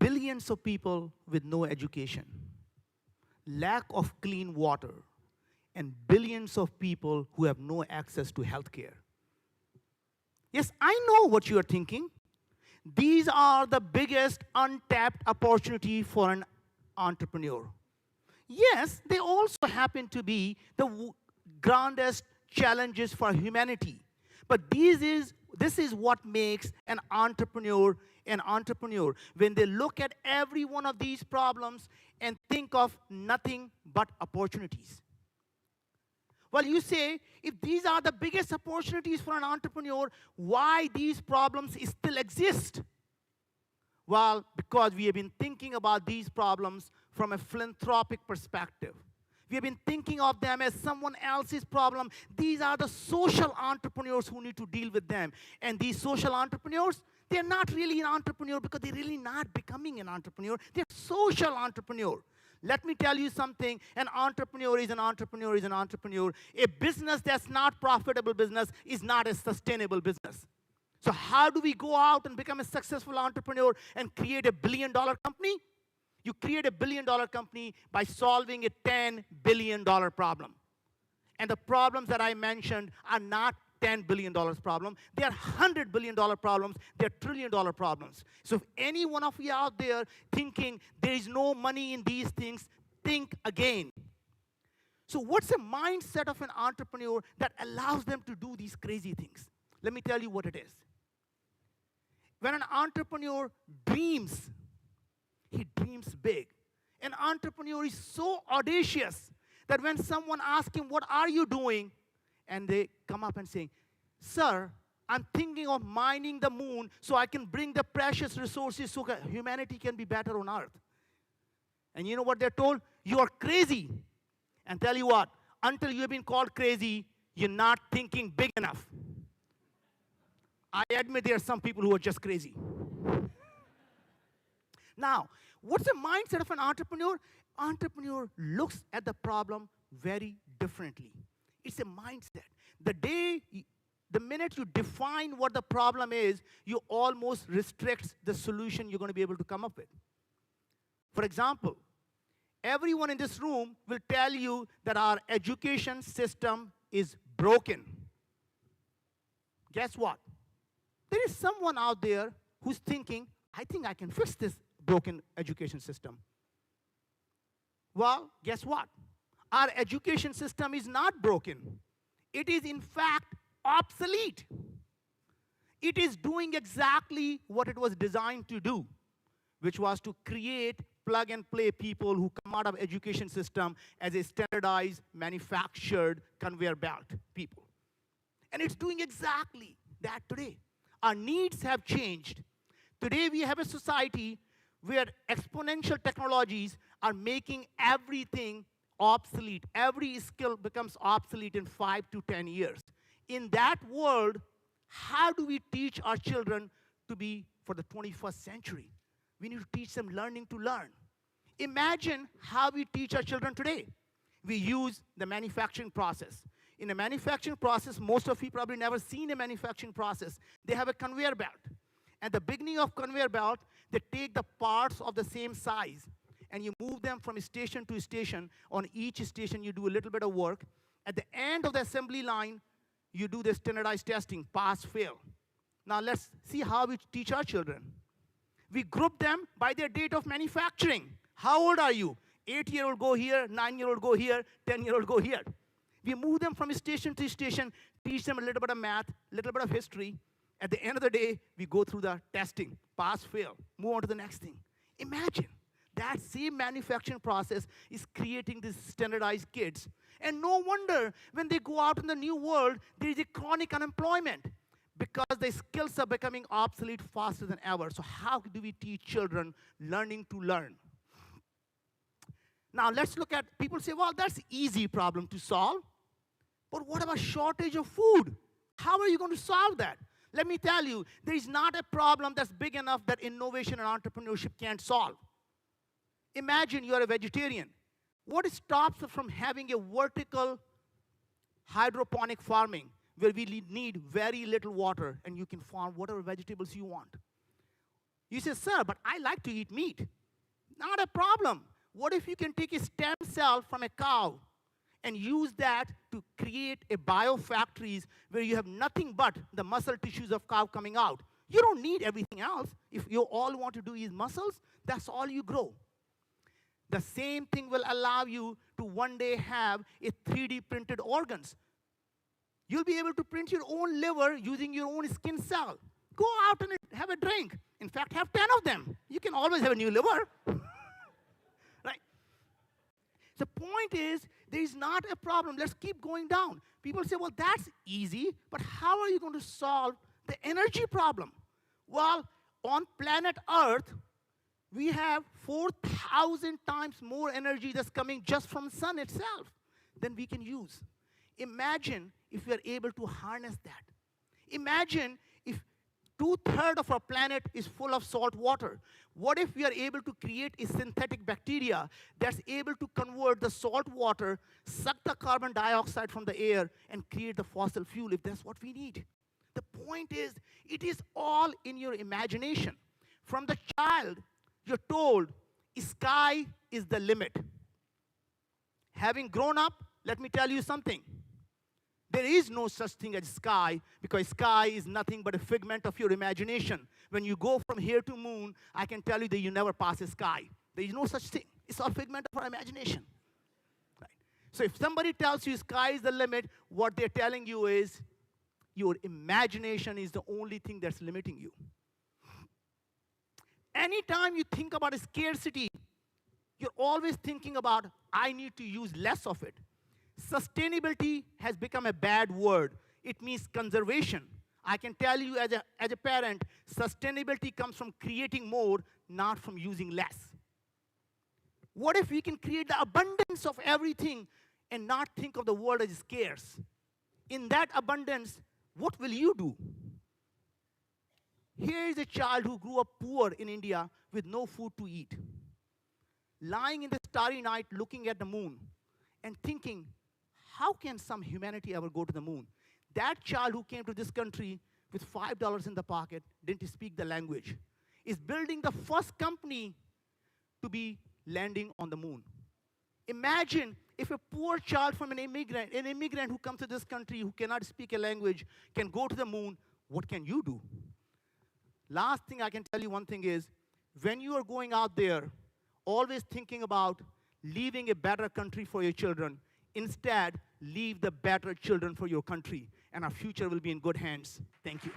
billions of people with no education, lack of clean water, and billions of people who have no access to healthcare. Yes, I know what you are thinking. These are the biggest untapped opportunity for an entrepreneur. Yes, they also happen to be the grandest challenges for humanity. But this is what makes an entrepreneur an entrepreneur. When they look at every one of these problems and think of nothing but opportunities. Well, you say, if these are the biggest opportunities for an entrepreneur, why these problems still exist? Well, because we have been thinking about these problems from a philanthropic perspective. We have been thinking of them as someone else's problem. These are the social entrepreneurs who need to deal with them. And these social entrepreneurs, they're not really an entrepreneur because they're really not becoming an entrepreneur. They're social entrepreneur. Let me tell you something. An entrepreneur is an entrepreneur is an entrepreneur. A business that's not profitable business is not a sustainable business. So how do we go out and become a successful entrepreneur and create a billion-dollar company? You create a billion-dollar company by solving a $10 billion problem. And the problems that I mentioned are not $10 billion problem. They are $100 billion problems. They are trillion-dollar problems. So if any one of you out there thinking there is no money in these things, think again. So what's the mindset of an entrepreneur that allows them to do these crazy things? Let me tell you what it is. When an entrepreneur dreams, he dreams big. An entrepreneur is so audacious that when someone asks him, what are you doing? And they come up and say, sir, I'm thinking of mining the moon so I can bring the precious resources so that humanity can be better on Earth. And you know what they're told? You are crazy. And tell you what, until you have been called crazy, you're not thinking big enough. I admit there are some people who are just crazy. Now, what's the mindset of an entrepreneur? Entrepreneur looks at the problem very differently. It's a mindset. The minute you define what the problem is, you almost restrict the solution you're going to be able to come up with. For example, everyone in this room will tell you that our education system is broken. Guess what? There is someone out there who's thinking, I think I can fix this broken education system. Well, guess what? Our education system is not broken. It is, in fact, obsolete. It is doing exactly what it was designed to do, which was to create plug-and-play people who come out of education system as a standardized, manufactured conveyor belt people. And it's doing exactly that today. Our needs have changed. Today we have a society where exponential technologies are making everything obsolete. Every skill becomes obsolete in 5 to 10 years. In that world, how do we teach our children to be for the 21st century? We need to teach them learning to learn. Imagine how we teach our children today. We use the manufacturing process. In a manufacturing process, most of you probably never seen a manufacturing process. They have a conveyor belt. At the beginning of conveyor belt, they take the parts of the same size, and you move them from station to station. On each station, you do a little bit of work. At the end of the assembly line, you do the standardized testing, pass, fail. Now let's see how we teach our children. We group them by their date of manufacturing. How old are you? 8-year-old go here, 9-year-old go here, 10-year-old go here. We move them from station to station, teach them a little bit of math, a little bit of history. At the end of the day, we go through the testing, pass, fail, move on to the next thing. Imagine that same manufacturing process is creating these standardized kids. And no wonder when they go out in the new world, there is a chronic unemployment because the skills are becoming obsolete faster than ever. So how do we teach children learning to learn? Now let's look at, people say, well, that's an easy problem to solve. But what about shortage of food? How are you going to solve that? Let me tell you, there is not a problem that's big enough that innovation and entrepreneurship can't solve. Imagine you're a vegetarian. What stops us from having a vertical hydroponic farming where we need very little water and you can farm whatever vegetables you want? You say, sir, but I like to eat meat. Not a problem. What if you can take a stem cell from a cow and use that to create a biofactories where you have nothing but the muscle tissues of cow coming out? You don't need everything else. If you all want to do is muscles, that's all you grow. The same thing will allow you to one day have a 3D printed organs. You'll be able to print your own liver using your own skin cell. Go out and have a drink. In fact, have 10 of them. You can always have a new liver. Right? The point is, there is not a problem. Let's keep going down. People say, well, that's easy, but how are you going to solve the energy problem? Well, on planet Earth, we have 4,000 times more energy that's coming just from the sun itself than we can use. Imagine if we are able to harness that. Imagine if 2/3 of our planet is full of salt water. What if we are able to create a synthetic bacteria that's able to convert the salt water, suck the carbon dioxide from the air, and create the fossil fuel if that's what we need? The point is, it is all in your imagination. From the child, you're told, sky is the limit. Having grown up, let me tell you something. There is no such thing as sky, because sky is nothing but a figment of your imagination. When you go from here to moon, I can tell you that you never pass a sky. There is no such thing. It's all figment of our imagination. Right? So if somebody tells you sky is the limit, what they're telling you is your imagination is the only thing that's limiting you. Anytime you think about scarcity, you're always thinking about, I need to use less of it. Sustainability has become a bad word. It means conservation. I can tell you as a parent, sustainability comes from creating more, not from using less. What if we can create the abundance of everything and not think of the world as scarce? In that abundance, what will you do? Here is a child who grew up poor in India with no food to eat, lying in the starry night looking at the moon and thinking, how can some humanity ever go to the moon? That child who came to this country with $5 in the pocket, didn't speak the language, is building the first company to be landing on the moon. Imagine if a poor child from an immigrant who comes to this country who cannot speak a language can go to the moon, what can you do? Last thing I can tell you one thing is, when you are going out there, always thinking about leaving a better country for your children. Instead, leave the better children for your country, and our future will be in good hands. Thank you.